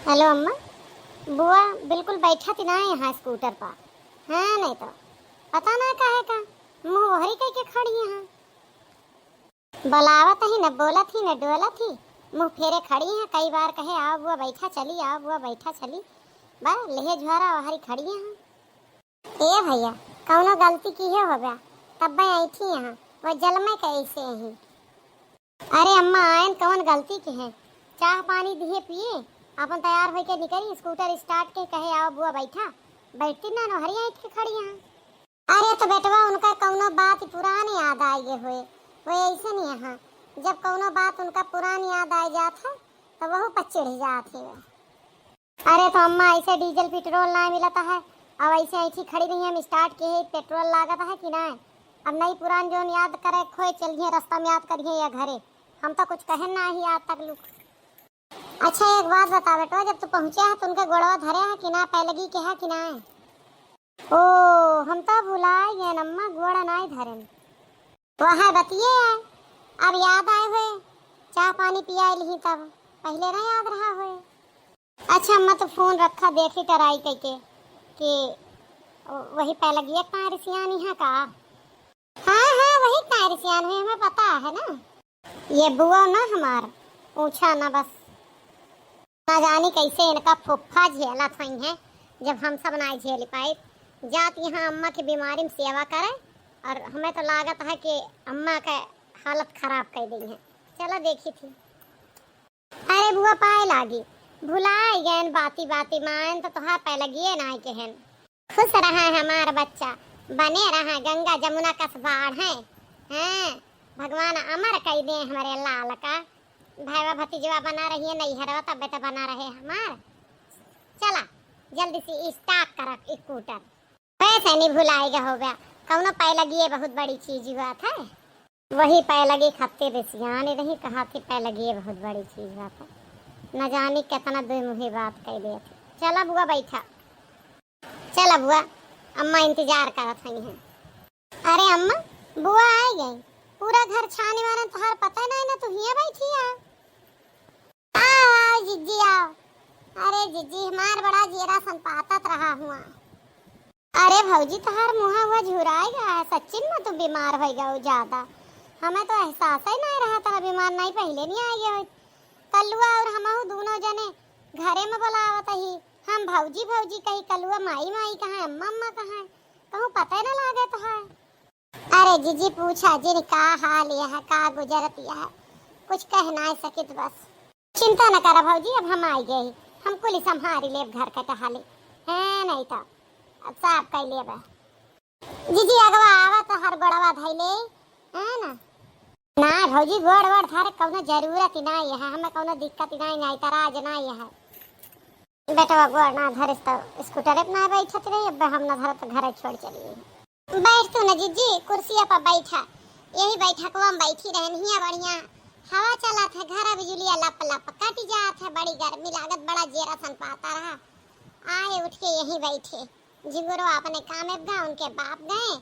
Hello अम्मा। बुआ बिल्कुल बैठा थी ना यहाँ स्कूटर पर। हाँ नहीं तो पता ना काहे का मुँह वहरी कह के खड़ी यहाँ। बलावत ही न बोला थी न डोला थी, मुँह फेरे खड़ी हैं। कई बार कहे आओ बुआ बैठा चली, आओ बुआ बैठा चली, बा लेहे झोरा वहरी खड़ी यहाँ। ए भैया कौनो गलती की है हो गया तब मैं आई थी यहाँ, वो जल में कैसे ही। अरे अम्मा आयन कौन गलती की है, चाह पानी दिए पिए अपन तैयार होके निकली, स्कूटर स्टार्ट के कहे आओ बुआ बैठा, बैठती ना नो हरी आई थी खड़ी यहाँ। अरे तो बेटवा उनका कौनो बात पुरानी याद आई हुए, वो ऐसे नहीं यहाँ जब कौनो बात उनका पुरानी याद आ जात है तो वह पर चिढ़ जाती है। अरे तो अम्मा ऐसे डीजल पेट्रोल ना मिलता है, अब ऐसे ऐसी खड़ी नहीं हम स्टार्ट किए पेट्रोल लागत है कि ना। अब नई पुरान जो याद करे खोए चलिए रास्ता में याद करिए या घरे, हम तो कुछ कहे ना ही आज तक लोग। अच्छा एक बात बता बेटा, जब तू पहुंचा है तो उनका गोड़वा धरे है कि ना, पैलगी के है कि ना। ओ हम तो भुलाए गए अम्मा, गोड़ा ना धरे वह बतिए है। अब याद आए हुए चाह पानी पिया ली तब पहले ना याद रहा हुए। अच्छा अम्मा तो फोन रखा देखी टराई करके कि वही पैलगी तारसियानी है का। हाँ हाँ वही तारसियान है, हमें पता है ना। ये बुआ ना हमार पूछा ना बस, ना जानी कैसे इनका फुफ्फा झेला था है जब हम सब ना झेल पाए। जात यहाँ अम्मा की बीमारी में सेवा करे और हमें तो लागत है कि अम्मा का हालत खराब कर दी है। चलो देखी थी। अरे बुआ पाए लागी भुलाए गए बाती बाती मान तो तुहार पैलगी ना के हैं। खुश रहा हमार बच्चा, बने रहा गंगा जमुना का बाढ़ है। हाँ भगवान अमर कह दे हमारे लाल का, भाईवा भतीजवा बना रही है नहीं हरवा तब बेटा बना रहे हमार। चला जल्दी से स्टार्ट कर स्कूटर, पैसे नहीं भुलाएगा हो गया। कौनो पैलगी बहुत बड़ी चीज बात है, वही पैलगी खाते रसियाने नहीं कहा थी पैलगी बहुत बड़ी चीज बात है, न जाने कितना दो मुही बात कह दिए थे। चला बुआ बैठा, चला बुआ अम्मा इंतजार करत है। अरे अम्मा बुआ आ गई, पूरा घर छाने वाला तुहार पता नहीं ना, तू हिया बैठी आ। आओ जिज्जी आओ। अरे जिज्जी हमार बड़ा जेरा सन पातत रहा हुआ। अरे भौजी तुहार मुँह हुआ झुराएगा है, सच्ची में तू बीमार हो गया ज्यादा, हमें तो एहसास ही नहीं रहा था बीमार नहीं, पहले नहीं आ गया। कलुआ और हम दोनों जने घरे में बुलावत ही, हम भौजी भौजी कही, कलुआ माई माई कहाँ, अम्मा अम्मा कहाँ, कहूँ पता ही ना लागे तो है। अरे जीजी पूछा जिन का हाल यह का गुजरत यह, कुछ कह ना सकित बस। चिंता न कर भौजी, अब हम आई गए, हम कुल संभारी ले घर का टहाले है नहीं तो अब साफ कर ले। जीजी अगवा आवा तो हर गोड़वा धैले है ना। ना भौजी गोड़ वोड़ थारे कौनो जरूरत ही नहीं है, हमें कौनो दिक्कत ही नहीं तराज नहीं है। बेटा गोड़ ना धरे तो स्कूटर पे ना बैठत रही, अब हम ना धरे तो घर छोड़ चलिए। बैठ तू ना जीजी कुर्सिया पर बैठा, यही बैठकवा में बैठी रहनी है, बढ़िया हवा चला था, घर बिजलिया लप लप कट जात है, बड़ी गर्मी लागत, बड़ा जेरा सन पाता रहा। आए उठ के यही बैठे, जिगुरो अपने काम में गए, उनके बाप गए,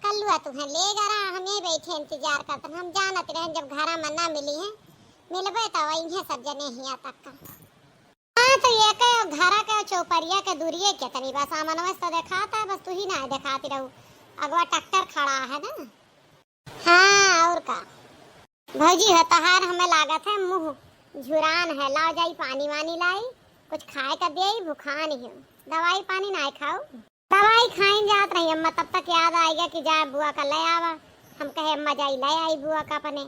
कल्लुआ तुम्हें ले गया, हम यही बैठे इंतजार करते, हम जानते रहे जब घर में ना मिली है मिलबे तो वही सब जने हिया तक का। हाँ तो ये के घर के चौपरिया के दूरिये के तनी बस सामान वैसे तो दिखाता है, बस तू ही ना दिखाती रहू, अगवा ट्रैक्टर खड़ा है ना। हाँ और का भौजी है तहार हमें लागत है मुँह झुरान है, लाओ जाई पानी वानी लाई, कुछ खाए का दे, भूखान ही दवाई पानी ना खाओ, दवाई खाई जात रही अम्मा, तब तक याद आएगा कि जा बुआ का ले आवा, हम कहे अम्मा जाई ले आई बुआ का अपने,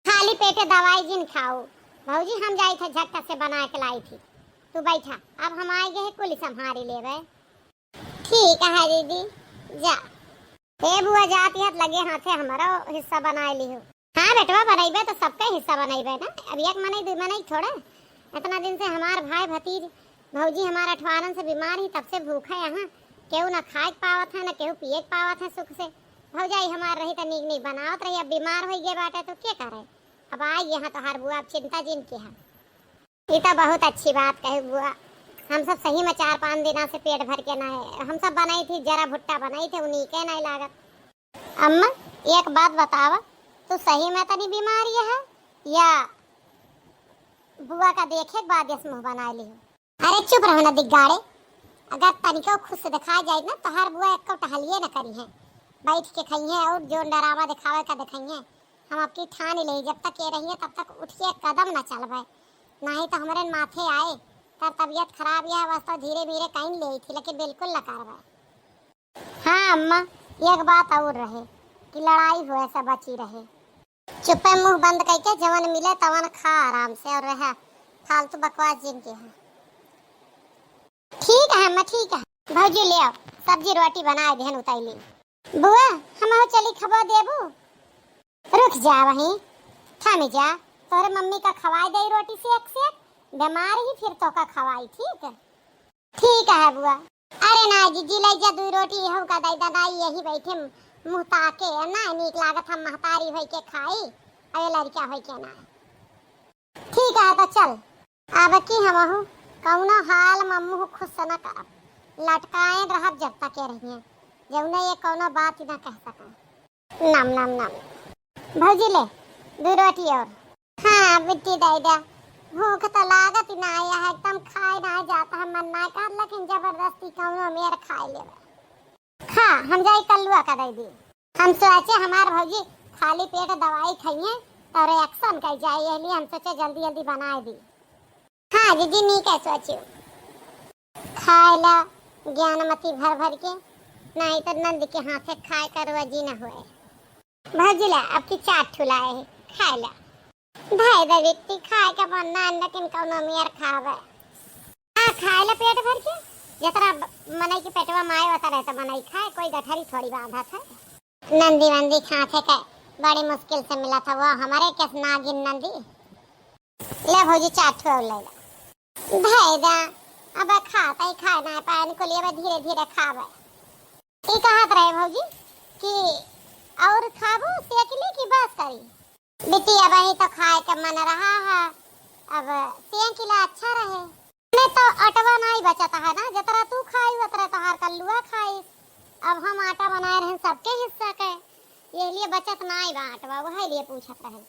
खाली पेटे दवाई जिन खाओ। भौजी हम जाई थे झटका से बना के लाई थी, तू बैठा, अब हम आए गए कुल संभारी ले गए। ठीक है दीदी जा, ए बुआ जाती है लगे हाथे हमारा हिस्सा बना ली हो। हाँ बेटवा बनाइबे तो सबका हिस्सा बनाइबे ना, अब एक मनाई दो मनाई थोड़ा, इतना दिन से हमार भाई भतीज भौजी हमारा 18 से बीमार ही, तब से भूखा यहाँ, केहू ना खाए पावत है ना केहू पिए पावत है सुख से। भौजाई हमार रही तो नीक नहीं बनावत रही, अब बीमार हो गए बाटे तो क्या करे, अब आई यहाँ तो हर बुआ अब चिंता जिन की है। ये तो बहुत अच्छी बात कही बुआ, हम सब सही में 4-5 दिना से पेट भर के ना है, हम सब बनाई थी जरा भुट्टा बनाई थे, उन्हीं के नहीं लागत। अम्मा एक बात बतावा, तू सही में तनी बीमारी है या बुआ का देखे बाद इस मुंह बना ली। अरे चुप रहो ना दिग्गाड़े, अगर तनिको खुद से दिखा जाए ना तो हर बुआ एक टहलिए न करी है, बैठ के खाई है और जो डरावा दिखावे का दिखाई है। हम आपकी ठान ले, जब तक ये रही है तब तक उठिए कदम न चलवाए, नहीं तो हमारे माथे आए तब तबीयत खराब या वास्तव धीरे धीरे कहीं ले थी, लेकिन बिल्कुल न करवाए। हाँ अम्मा, एक बात और रहे कि लड़ाई हुए से बची रहे। चुप्पे मुंह बंद करके जवन मिले तवन खा आराम से और रहा फालतू बकवास जिनकी है। ठीक है अम्मा ठीक है, भौजी ले आओ सब्जी रोटी बनाए देहन उताइली। बुआ हम चली खबर देबू, रुक जा वहीं थम जा, तोरे मम्मी का खवाई दे रोटी से एक बीमार ही फिर तो का खवाई। ठीक है बुआ। अरे ना जीजी ले जा दू रोटी यहू का दाई दादाई यही बैठे मुंह ताके ना नीक लागत हम महतारी होई के खाई, अरे लड़का होई के ना। ठीक है तो चल अब की हमहू कौनो हाल मम्मू खुश न करब, लटकाए रहब जब तक के रहिए, जौने ये कौनो बात न कह सका। नम नम नम भौजी ले दो रोटी और। हाँ बिट्टी दादा भूख तो लागत ना आया है, एकदम खाए ना जाता है मन ना कर, लेकिन जबरदस्ती कौनो मेर खाए ले खा हम जाई कल्लुआ का दे दी। हम सोचे हमार भौजी खाली पेट दवाई खाइए तो रिएक्शन कर जाए, इसलिए हम सोचे जल्दी जल्दी बनाए दी। हाँ जीजी नहीं कह सोचियो खाए ला ज्ञानमती भर भर के, नहीं तो नंद के हाथ से खाए कर वजी न हुए। भौजी ला अब की चाट ठुलाए है खाए ला भाई दा व्यक्ति खाए का बनना लेकिन कौनो मेर खावे। हाँ खाए ला पेट भर के, जतरा मनई के पेटवा माए होता रहता मनई खाए, कोई गठरी थोड़ी बांधा था। नंदी वंदी खाते का बड़ी मुश्किल से मिला था वो हमारे कैस नागिन नंदी। ले भौजी चाट ठुला ले भाई दा अब खाता ही खाना है पान को लिए धीरे धीरे खावे। ये कहत रहे भौजी कि और खाबो सेकली की बस करी बेटी, अब ही तो खाए का मन रहा है, अब सेकला अच्छा रहे। मैं तो अटवा नहीं बचता है ना, जतरा तू खाई उतरा तोहार कल्लुआ खाई, अब हम आटा बनाए रहे सबके हिस्सा के, ये लिए बचत नहीं बा आटवा, वही लिए पूछत रहे।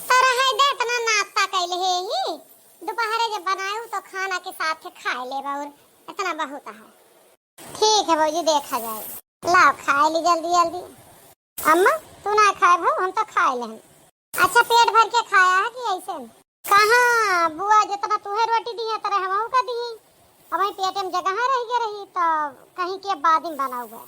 तो रहे दे इतना नाश्ता कैले ही दोपहर जब बनाऊं तो खाना के साथ खाए ले और इतना बहुत है। ठीक है भौजी देखा जाए, लाओ खाए ली जल्दी जल्दी। अम्मा तू ना खाए भाव, हम तो खाए ले। अच्छा पेट भर के खाया है कि ऐसे? कहाँ बुआ जितना तुहे रोटी दी है तरह हम का दी, अब वही पेट में जगह रही तो कहीं के बाद में बना हुआ।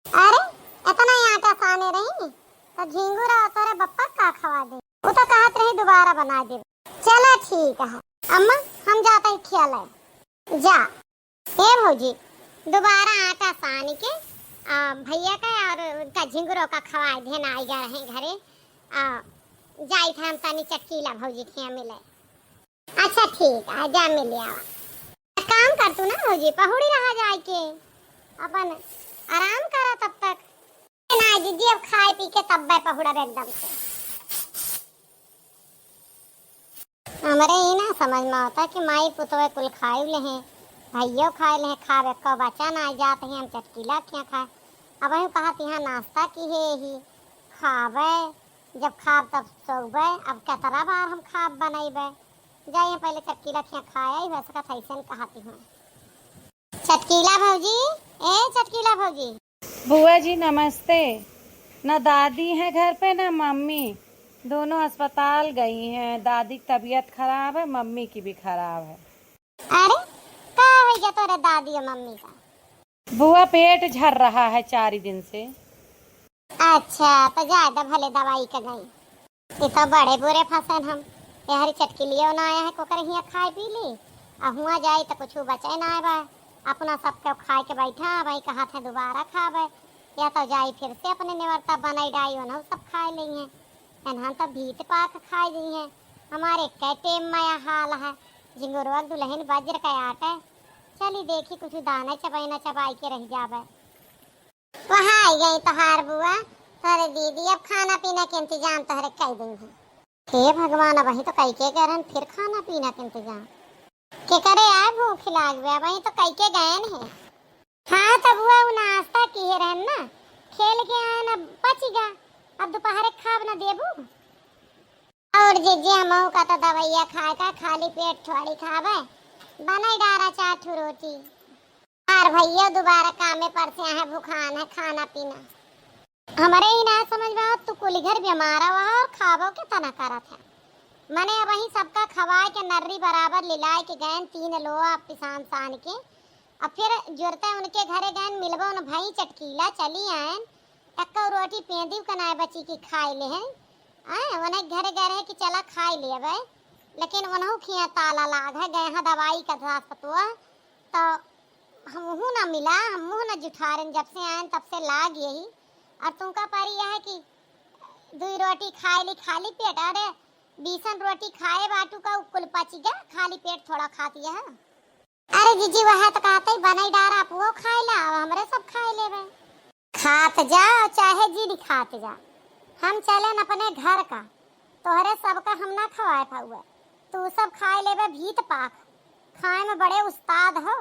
अरे इतना ही आटा साने रही तो झिंगुरा तोरे बप्पा का खवा दे, वो तो कहत रही दोबारा बना दे। चला ठीक है अम्मा हम जाते ही ख्याल है जा। ए भौजी दोबारा आटा सान के भैया का और उनका झिंगुरों का खवाए देन आई जा रहे घरे, जाई था हम तनी चटकीला भौजी के मिले। अच्छा ठीक है जा मिले आवा, काम कर तू ना भौजी पहुड़ी रहा जाए के अपन आराम करा तब तक ना जीजी, अब खाए पी के तब पहुड़ा एकदम से। हमारे ये ना समझ में आता कि माई पुतवे कुल खाए ले हैं, भाइयों खाए ले हैं, खावे को बचा ना जाते हैं, हम चटकीला क्या खाए। अब हम कहा यहाँ नाश्ता की है ही खावे, जब खाब तब सोबे, अब क्या तरह बार हम खाब बनाइबे, जाइए पहले चटकीला क्या खाया ही वैसे का थैसन कहती हूँ। चटकीला भौजी ए चटकीला भौजी। बुआ जी नमस्ते। ना दादी है घर पे ना मम्मी, दोनों अस्पताल गई हैं, दादी की तबीयत खराब है, मम्मी की भी खराब है। अरे का हो गया तोरे दादी और मम्मी का? बुआ पेट झड़ रहा है 4 दिन से। अच्छा तो ज्यादा भले दवाई का गई, ये तो बड़े बुरे फसन हम हरी चटकी लियो ना आया है कोकर हिया खाए पी ली, अब हुआ जाए तो कुछ बचे ना आए, अपना सबके खाए के बैठा भाई कहा थे दोबारा खावे, या तो जाई फिर से अपने निवर्ता बनाई डाई ना सब खाए ली हैं, हम तो भीत पाक खाए दी हैं। हमारे कैटे माया हाल है, झिंगुरवा दुल्हन वज्र का आटा, चली देखी कुछ दाना चबाई चबाई के रह जावे। वहाँ आई गई तोहार बुआ तोरे दीदी, अब खाना पीना के इंतजाम तोहरे कई दिन है। हे भगवान वही तो कई के गए फिर खाना पीना के इंतजाम के करे आए, भूख लाग गया वही तो कई के गए हैं। हाँ तब बुआ वो नाश्ता किए रहन ना, खेल के आए ना बचेगा, अब दोपहर खाब ना देबू, और जीजी हमहू का तो दवाइया खाए का, खाली पेट थोड़ी खावे, बनाई डारा चार रोटी। और भैया दोबारा कामे पर से है, भूखान है, खाना पीना हमारे ही ना समझ में आवत। तू कुली घर बीमार हुआ और खावो के तना करत है। मने वही सबका खवाए के नर्री बराबर लिलाए के गैन 3 लोहा पिसान सान के, अब फिर जुरते उनके घरे गैन मिलबो न भाई चटकीला चली आयन, टक्का रोटी पेंदी कनाए बची की खाई ले हैं। उन्हें घरे गए रहे कि चला खाई ले भाई, लेकिन उन्हों खिया ताला लाग है गए हाँ दवाई का दास पतुआ, तो हमहू ना मिला, हमहू ना जुठारन, जब से आयन तब से लाग यही। और तुमका पारी यह है कि 2 रोटी खाए ली खाली पेट, अरे 20 रोटी खाए बाटू का कुल पची जा, खाली पेट थोड़ा खाती है। अरे जीजी वह तो कहते ही बनाई डारा आप वो खाए ला, हमरे सब खाए ले बे। खात जा चाहे जी नहीं खात जा, हम चले न अपने घर का, तोहरे सबका हम ना खवाए पाऊए, तू सब खाए ले बे भीत पाक, खाए में बड़े उस्ताद हो।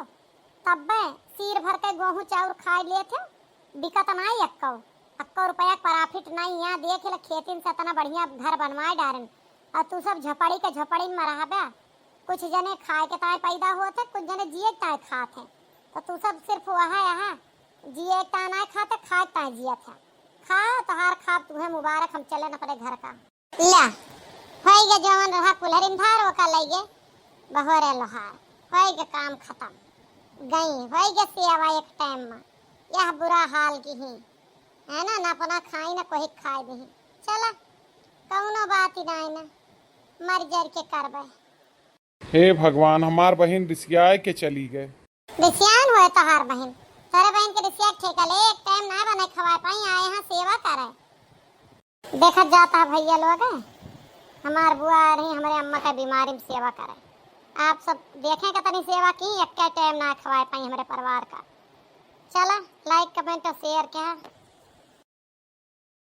तब बे सिर भर के गेहूं चाउर खाए लिए थे, दिक्कत नहीं अक्को रुपया प्रॉफिट नहीं, यहाँ देख ले खेतिन से इतना बढ़िया घर बनवाए डारन, और तू सब झपड़ी के झपड़ी में रहा बे। कुछ जने खाए के ताए पैदा होते, कुछ जने जिए के ताए खाते, तो तू सब सिर्फ वहाँ यहाँ जिए के ताए नहीं खाते, खाए के ताए जिए थे। खा तोहार खा, तुम्हें मुबारक, हम चले न अपने घर का। ला होइगे जवन रहा कुलहरिन धार ओका लइगे बहोरे लोहार, होइगे काम खत्म, गई होइगे सेवा एक टाइम में। यह बुरा हाल की ही है ना अपना खाई ना कोई खाए नहीं, चला कौनो बात ही नहीं ना, मर जर के करबे। हे भगवान, हमार बहन रिसियाए के चली गए। रिसियान होए तोहार बहन, तोरे बहन के रिसिया ठेका ले, एक टाइम ना बने खवाए पाई, आए यहाँ सेवा करे। देखा जाता है भैया लोग हमार बुआ आ रही, हमारे अम्मा का बीमारी में सेवा करे, आप सब देखें कितनी सेवा की, एक टाइम ना खवाए पाई हमारे परिवार का। चला लाइक कमेंट और शेयर क्या।